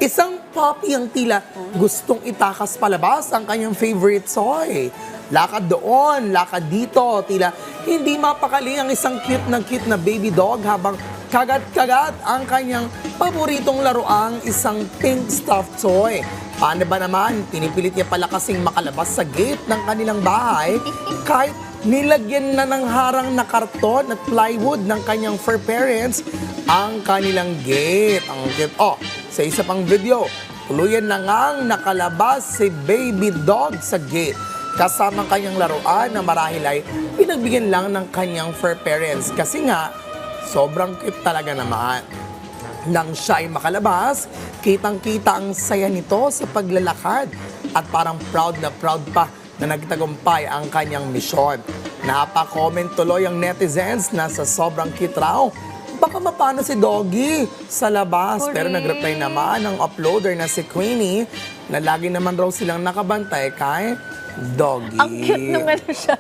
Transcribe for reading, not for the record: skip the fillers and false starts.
Isang puppy ang tila gustong itakas palabas ang kanyang favorite toy. Lakad doon, lakad dito, tila hindi mapakali ang isang cute na baby dog habang kagat-kagat ang kanyang paboritong laruang isang pink stuffed toy. Paano ba naman, pinipilit niya pala kasing makalabas sa gate ng kanilang bahay kahit nilagyan na ng harang na karton at plywood ng kanyang fur parents ang kanilang gate. Ang cute. Oh, sa isa pang video, tuluyan na ngang nakalabas si baby dog sa gate. Kasama ang kanyang laruan na marahil ay pinagbigyan lang ng kanyang fur parents. Kasi nga, sobrang cute talaga naman. Nang siya ay makalabas, kitang-kita ang saya nito sa paglalakad at parang proud na proud pa na nagtagumpay ang kanyang misyon. Napa-comment tuloy ang netizens na sa sobrang cute raw, baka mapano si Doggy sa labas. Pero nag-reply naman ang uploader na si Queenie na lagi naman raw silang nakabantay kay Doggy. Ang cute naman siya.